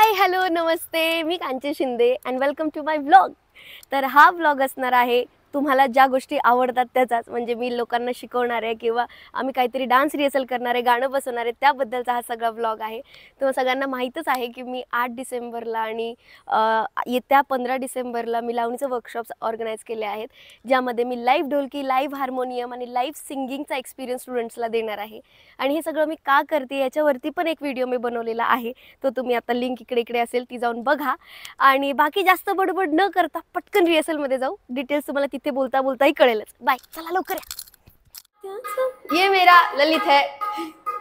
हाय hello नमस्ते, मी Kanchi Shinde and welcome to my vlog. तर हा व्लॉग असणार आहे तुम्हाला ज्या गोष्टी आवडतात त्याचाच, म्हणजे मी लोकांना शिकवणार आहे किंवा आम्ही काहीतरी डान्स रिहर्सल करणार आहे, गाणं बसवणार आहे, त्याबद्दलचा हा सगळा व्लॉग आहे. तर सगळ्यांना माहीतच आहे की मी 8 डिसेंबरला आणि येत्या 15 डिसेंबरला मी लावणीचे वर्कशॉप्स ऑर्गनाईज केले आहेत, ज्यामध्ये मी लाईव्ह ढोलकी, लाईव्ह हार्मोनियम आणि लाईव्ह सिंगिंगचा एक्सपिरियन्स स्टुडंट्सला देणार आहे. आणि हे सगळं मी का करते याच्यावरती पण एक व्हिडिओ मी बनवलेला आहे, तो तुम्ही आता लिंक इकडे असेल ती जाऊन बघा. आणि बाकी जास्त बडबड न करता पटकन रिहर्सलमध्ये जाऊ. डिटेल्स तुम्हाला तिथे बोलता बोलताही कळेलच. बाय, चला लवकर या. ये मेरा ललित है,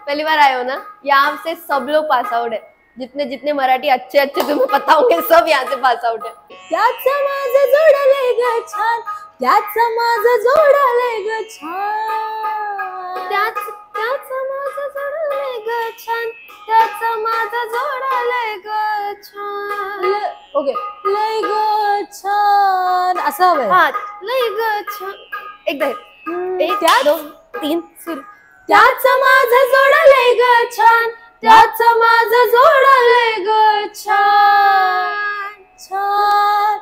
पहली बार आए हो ना, यहाँ से सब लोग पास आउट है. जितने जितने मराठी अच्छे तुम्हें पता होंगे सब यहाँ से पास आउट है. त्याचं माझं जोडले ग छान, त्याचं माझं जोडले ग छान, त्याचं माझं जोडले ग छान, त्याचं माझं जोडले ग छान. ओके, लय ग छान असं हवंय. हा, लय ग छान. एकदा 1 2 3 सुरू. त्याचं माझं जोडले ग छान, त्याचं माझं जोडले ग छान छान,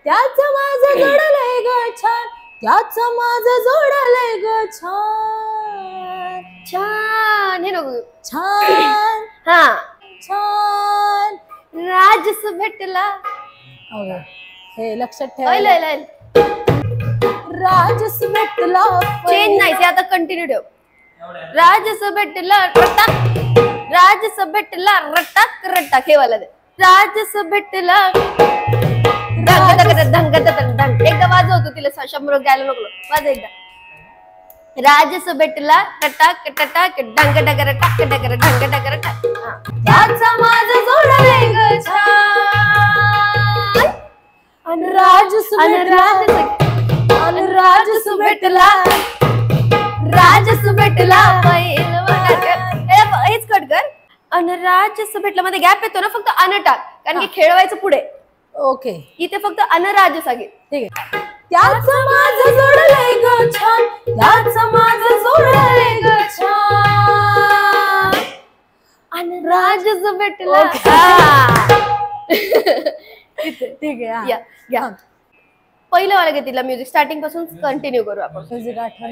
त्याचं माझं जोडले ग छान, त्याचं माझं जोडले ग छान छान. हे नको छान. हा छान. राजस भेटला. हे लक्षात ठेवा. राजस भेटला. चेंज नाही, ते आता कंटिन्यू ठेव. राजस भेटला रटाक, राजस भेटला रटाक रटाक. हे वाला दे. राजस भेटला धंग धंग धंग धंग धंग. एकदा वाजवतो तिला 100 द्यायला नको. वाज एकदा. राजस भेटला टटाक टटाक डंग डगर टाक डगर ढंग डगर टाक. त्याचं माझं जोडले ग छान, अन राजस भेटला, राजस भेटला. हेच कट कर. अन राजस भेटला मध्ये गॅप येतो ना, फक्त अन टाक, कारण की खेळवायचं पुढे. ओके, इथे फक्त अन राज सांगेल. ठीक आहे. त्याचं माझं जोडले ग छान, त्याचं माझं जोडले ग छान, अन राजस भेटला. ठीक आहे. या पहले वाले के तिला म्यूजिक स्टार्टिंग पासून कंटिन्यू करू आपण.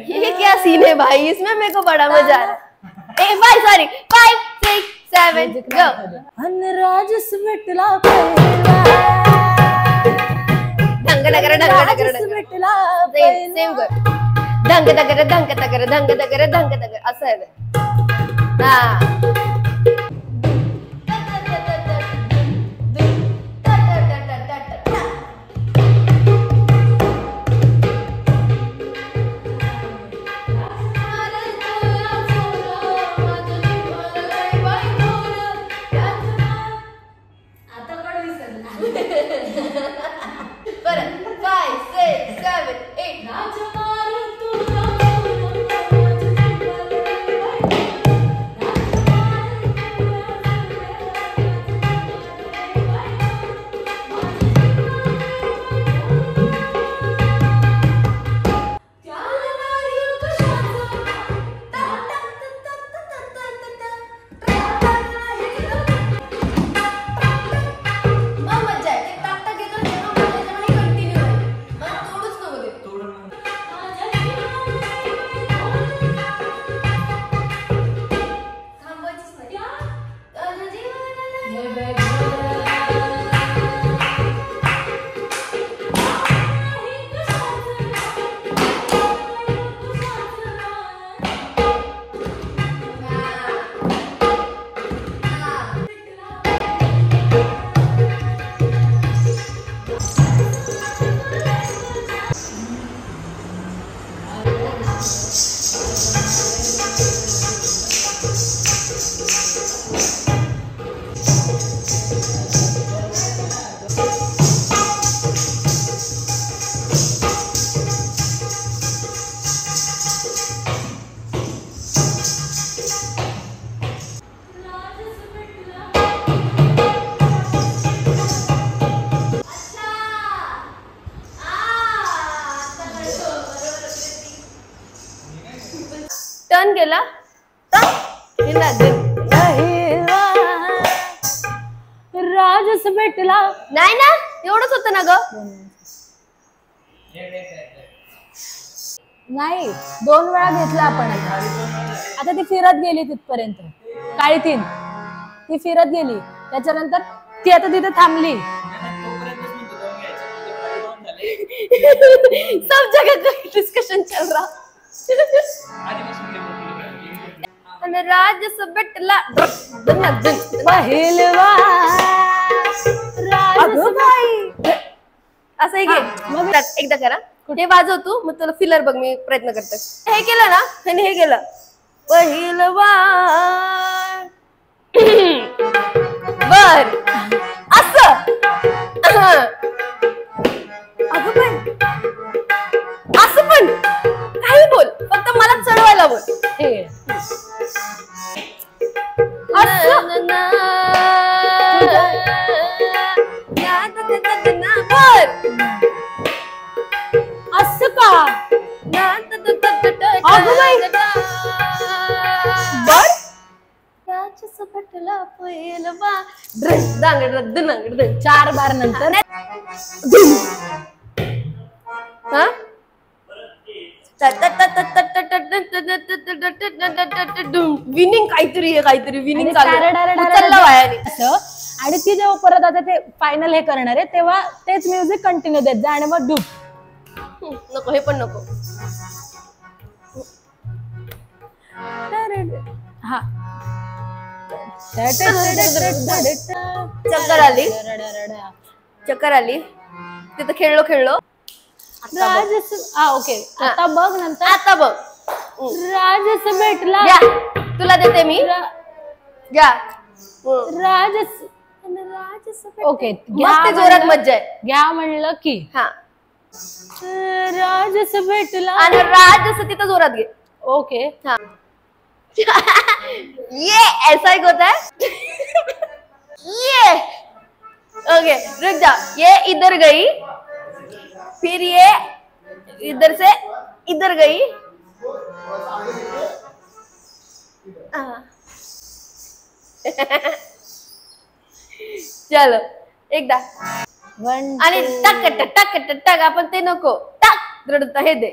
ये क्या सीन है भाई, इसमें मेरे को बड़ा मजा आ रहा है. बाय सॉरी 5 6 7 गो. अन राजस भेटला ढंग डगर ढंग डगर भेटला. सेम कर. ढंग डगर ढंग डगर ढंग डगर ढंग डगर असं आहे. हा टर्न केला राजस भेटला. नाही ना, एवढंच होतं ना ग. नाही, 2 वेळा घेतला आपण. आता ती फिरत गेली तिथपर्यंत. काळी तीन ती फिरत गेली, त्याच्यानंतर ती आता तिथे थांबली. सब जगह डिस्कशन चल रहा. आणि राजस भेटला पहिलवा असं घे. एकदा करा, हे वाजव तू, मग तुला फिलर बघ मी प्रयत्न करते. हे केलं ना, हे केलं पहिलवा. बर असं. अगं पण असं पण काही बोल, फक्त मला चढवायला बोल. असं का? बर 4 बार नंतर विनिंग काहीतरी विनिंग आणि ती जेव्हा परत आता ते फायनल हे करणार आहे तेव्हा तेच म्युझिक कंटिन्यू देत जा आणि मग डूब. नको, हे पण नको. हा चक्कर आली तिथं खेळलो. ओके, आता बघ नंतर. आता बघ, राजस भेटला. तुला देते मी. घ्या राजस. ओके, मस्त जोरात मज्जा आहे. घ्या म्हणलं की हा राजस भेटला आणि राजस तिथं जोरात घे. ओके. हाँ. ये ऐसा ही होता है. ये ओके, रुक जा. ये इधर गई, फिर ये इधर से इधर गई. चलो एकदा. आणि टक टक टक टक टक. आपण ते नको टक रडता हे दे.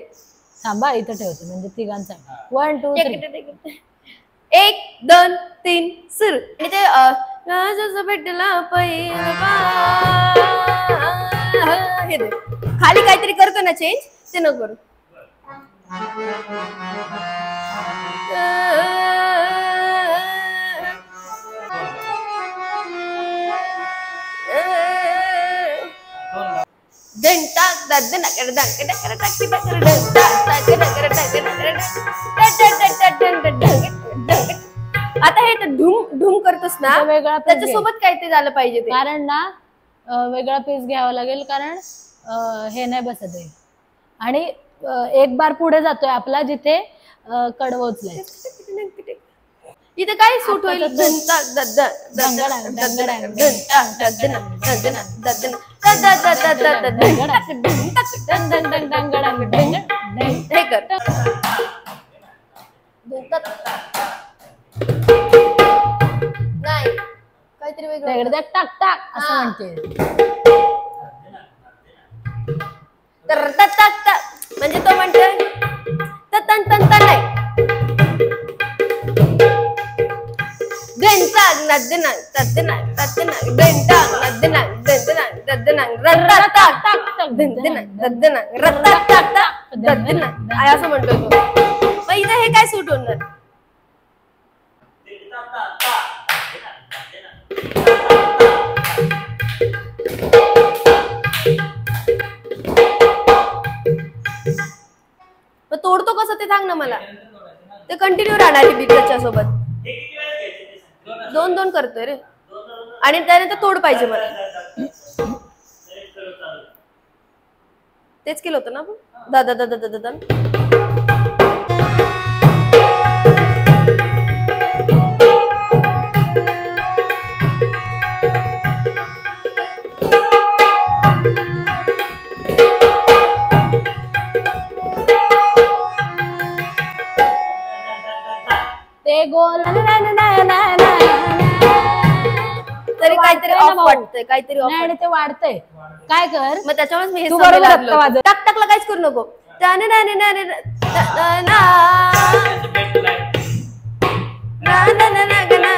थांबा, इथं ठेवते म्हणजे तिघांचा. 1 2 3. 1 2 3 सुरू. आणि ते राजस भेटला पहिला हे दे. खाली काहीतरी करतो ना चेंज, ते नको करू. आता हे ढूम ढूम करतोस ना, वेगळा त्याच्यासोबत काय ते झालं पाहिजे. कारण ना वेगळा पीस घ्यावा लागेल, कारण हे नाही बसत आहे. आणि एक बार पुढे जातोय आपला, जिथे कडवं उचलायचं. इथे काय सूट होईल. हे कर. नाही काहीतरी वेगळं टाक टाक असं म्हणते. तर म्हणजे तो म्हणतोय तन तन तन नाही. असं म्हणतोय तो. मग इथं हे काय सूट होणार. तोडतो कसं ते सांग ना मला. ते कंटिन्यू राहणार बीट त्याच्या सोबत. 2 2 करतोय रे. आणि त्यानंतर तोड पाहिजे मला. तेच केलं होतं ना आपण. दादा दादा दादा दादा. ते गोल तरी काहीतरी ऑफ वाटतंय, काहीतरी ऑफ. नाही आणि ते वाढतंय. काय कर मग त्याच्यामुळेच मी हे तू सवय बरोबर लागलो. हक्का वाजव. टाक टाकला काहीच करू नको. ना ना ना ना ना ना ना ना ना ना.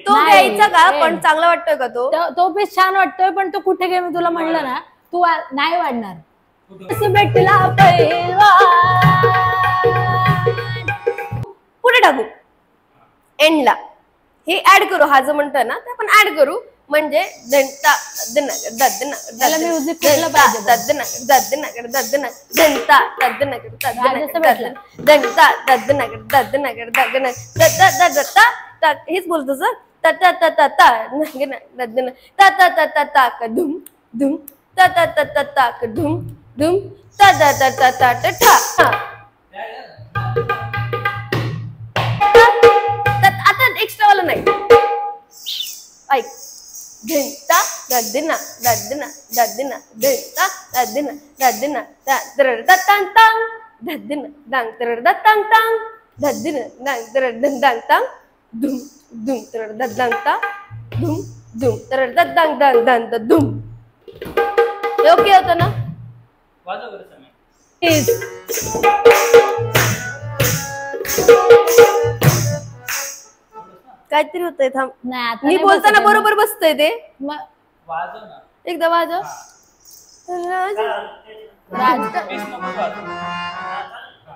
तो नाही, घ्यायचा का ए. पण चांगला वाटतोय का तो? तो पीस छान वाटतोय पण तो कुठे घे मी तुला म्हणलं ना तू नाही वाढणार. असं भेटला पैलवान. पुढे टाकू एंडला हे ऍड करू. हा जो म्हणतोय ना ते आपण ऍड करू म्हणजे दंता दनकर ददना त्याला music कुठलं पाहिजे बघ. ददनकर ददनकर ददना दंता ददनकर राजसं ददनकर भेटलं. दंता ददनकर ददनकर ददना दत्ता दत्ता ता हेच बोलतो सर तता तता ता नगना ददना तता तता ता क धुम धुम तता तता ता क धुम धुम तता तता ता ठा. आता एक्स्ट्रा वाला नाही. ऐक धंता ददना ददना ददना धंता ददना ददना तर दतांग तांग ददना दांग तर दतांग तांग ददना दांग तर दंदांग तांग धुम धुम तर ददांग ता धुम धुम तर ददांग दांग दांग धुम. हे ओके होतं ना? काहीतरी होतंय थांब. नाही आता मी नाही बोलताना बसत. बरोबर बसतंय ते. मग एकदा वाजव.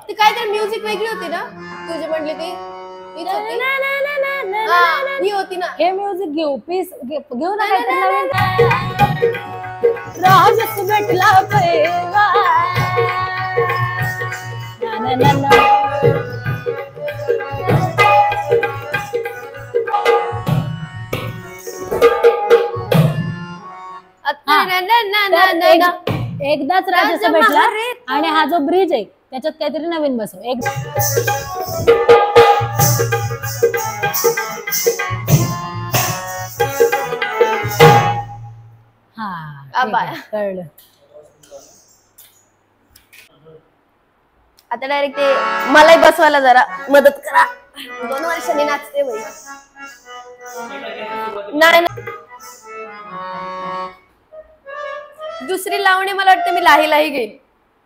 ती काहीतरी म्युझिक वेगळी होती ना तुझी म्हणली ती हीच होती? हा, ही होती ना. हे म्युझिक घेऊ पीस घेऊ ना काहीतरी नवीन. राजस भेटला पैलवान. ना, ना, ना, ना. ना, ना, ना, ना, तर ना, ना. एकदाच राजस राजा भेटला महारेत. आणि हा जो ब्रिज आहे त्याच्यात काहीतरी नवीन बसव. आबाय. कळलं. आता डायरेक्ट ते मलाही बसवायला जरा मदत करा. 2 वर्षांनी नाचते बाई. नाही नाही. दुसरी लावणी मला वाटतं मी लाही लाही घेईन.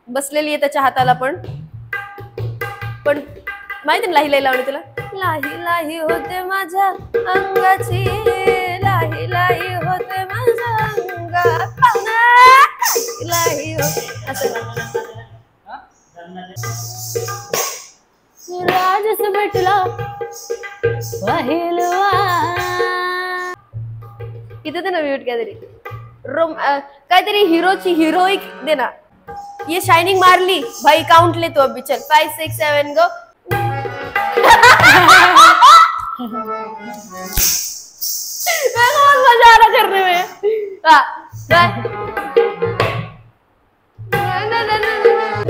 बसलेली आहे त्याच्या हाताला पण माहिती ना लाही लाही लावणी तुला? लाही लाही होते माझ्या अंगाची लाही लाही होते माझ्या अंगात लाही होते असं. राजस भेटला पहिलवान. इथे ते नवी काहीतरी काहीतरी हिरोची हिरोईक दे ना. ये शाइनिंग मार ली भाई. काउंट ले तो अभी चल 5 6 7 गो. बहुत मजा आ रहा करने में. हाँ,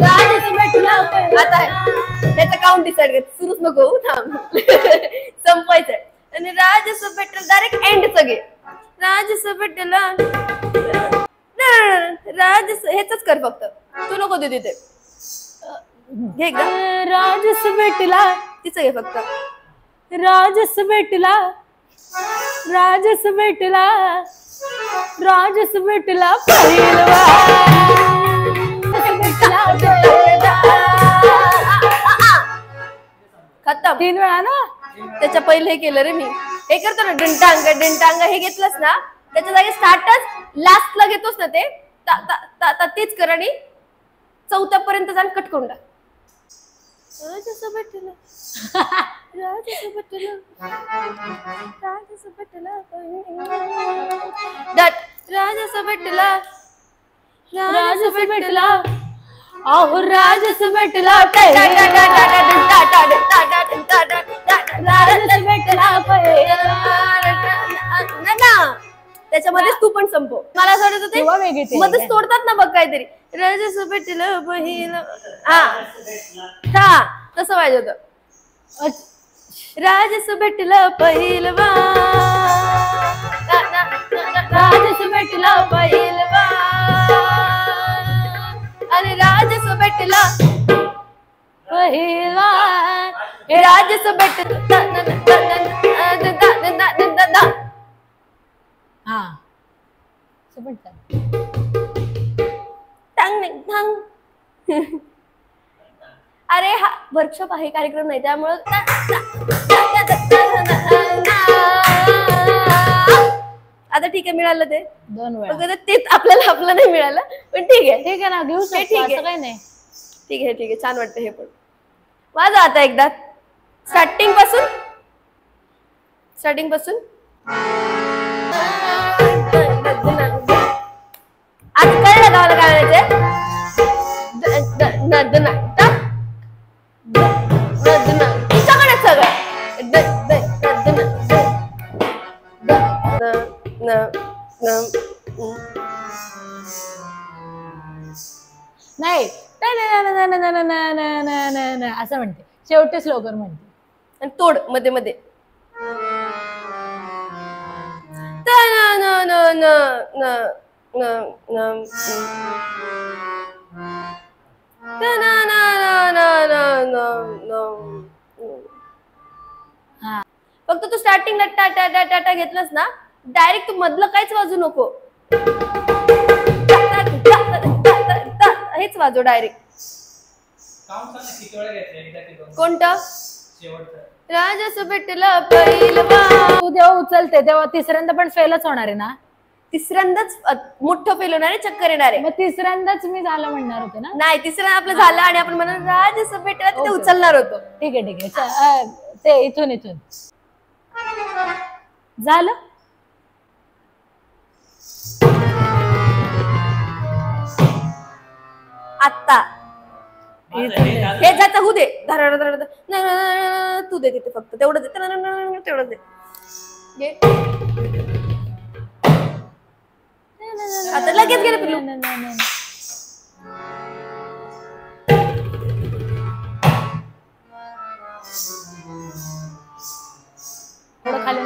राजस भेटला आता आहे त्याचा काउंट डिसाइड कर. सुरूच नको थांब. संपवायचंय. आणि राजस भेटल डायरेक्ट एंडच घे. राजस भेटला राजस हेच कर फक्त. तू नको दे तिथे घे एकदा. राजस भेटला तिचं घे फक्त. राजस भेटला राजस भेटला राजस भेटला पहिलवान. खतम. 3 वेळा ना. त्याच्या पहिले हे केलं रे मी. हे करतो ना डिंटांग हे घेतलंस ना त्याच्या जागी स्टार्टच लास्टला घेतोस ना ते तेच कर आणि 4थ्या पर्यंत जाऊन कट करून टाक. राजस भेटला राजस भेटला राजस भेटला राजस भेटला राजस भेटला अहो राजस भेटला राजस भेटला त्याच्यामध्येच तू पण संपव. मला असं वाटत किंवा वेगळी होते ते मध्येच आहे. तोडतात ना बघ काहीतरी. राजस भेटलं पहिलं. हा तसं पाहिजे होतं. राजस भेटलं पहिलवान राजस भेटला पहिलवान आणि राजस भेटला पहिलवान. राज्यसभेत हा असं पण चालेल. अरे हा वर्कशॉप आहे, कार्यक्रम नाही त्यामुळं आता ठीक आहे, मिळालं ते 2 वेळा. फक्त ते आपल्याला आपलं नाही मिळालं, पण ठीक आहे ठीक आहे ना, घेऊ शकतो, ठीक आहे. असं काही नाही. ठीक आहे ठीक आहे, छान वाटतं हे पण. वाजा आता एकदा स्टार्टिंग पासून आज कळलं गावाला काय म्हणायचंय. नाही असं म्हणते, शेवटीच लवकर म्हणते. आणि तोड मध्ये मध्ये. हा फक्त तू स्टार्टिंगला टाटा टाटा घेतलंस ना, डायरेक्ट तू मधलं काहीच वाजू नको, हेच वाजव डायरेक्ट. कोणतं राजस भेटला पहिलवान. तू जेव्हा उचलते तेव्हा तिसऱ्यांदा पण फेलच होणार आहे ना. तिसऱ्यांदाच मोठं फेल होणार आहे, चक्कर येणार आहे. मग तिसऱ्यांदाच मी झालं म्हणणार होते ना. नाही, तिसऱ्यांदा आपलं झालं आणि आपण म्हणून राजस भेटला तिथे उचलणार होतो. ठीक आहे ठीक आहे, ते इथून झालं. आता हे जायचं होऊ दे, तू दे तिथे फक्त तेवढं दे, तेवढं दे. आता लगेच गेलं पिल्लू. थोडं खाली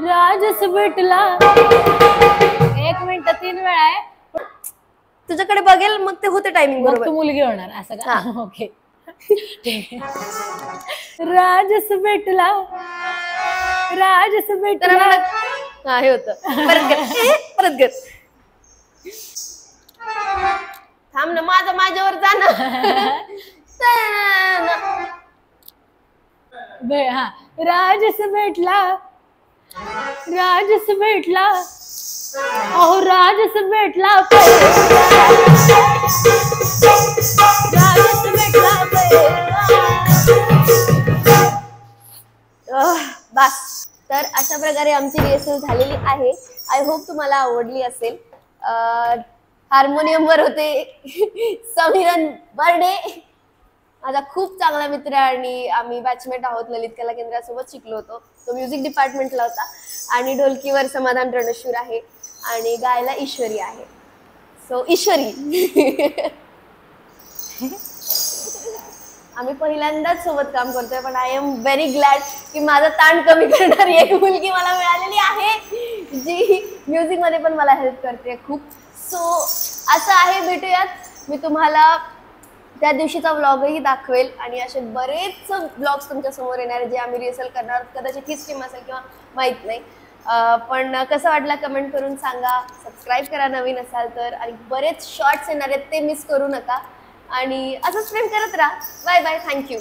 राजस भेटला. 1 मिनिट 3 वेळा आहे. तुझ्याकडे बघेल मग ते होते टायमिंग मग बरोबर. तू मुलगी होणार असं का. ओके. राजस भेटला. हा हे होतं. परत कर थांब ना, माझ्यावर जा ना. हा राजस भेटला. अहो राजस भेटला. बस. तर अशा प्रकारे आमची रिहर्सल झालेली आहे. आय होप तुम्हाला आवडली असेल. हार्मोनियम वर होते समीरन बर्डे, माझा खूप चांगला मित्र आणि आम्ही बॅचमेट आहोत. ललित कला केंद्रासोबत शिकलो होतो. तो म्युझिक डिपार्टमेंटला होता. आणि ढोलकीवर समाधान रणशूर आहे आणि गायला ईश्वरी आहे. सो ईश्वरी आम्ही पहिल्यांदाच सोबत काम करतोय, पण आय एम व्हेरी ग्लॅड की माझा ताण कमी करणारी एक मुलगी मला मिळालेली आहे, जी म्युझिक मध्ये पण मला हेल्प करते खूप. सो असं आहे. भेटूयात. मी तुम्हाला त्या दिवशीचा व्लॉगही दाखवेल आणि असे बरेच व्लॉग्स तुमच्या समोर येणार जे आम्ही रिहर्सल करणार. कदाचित हीच टीम असेल किंवा माहित नाही. पण कसं वाटलं कमेंट करून सांगा. सबस्क्राईब करा नवीन असाल तर. आणि बरेच शॉर्ट्स येणार आहेत ते मिस करू नका. आणि असंच प्रेम करत राहा. Bye bye. थँक्यू.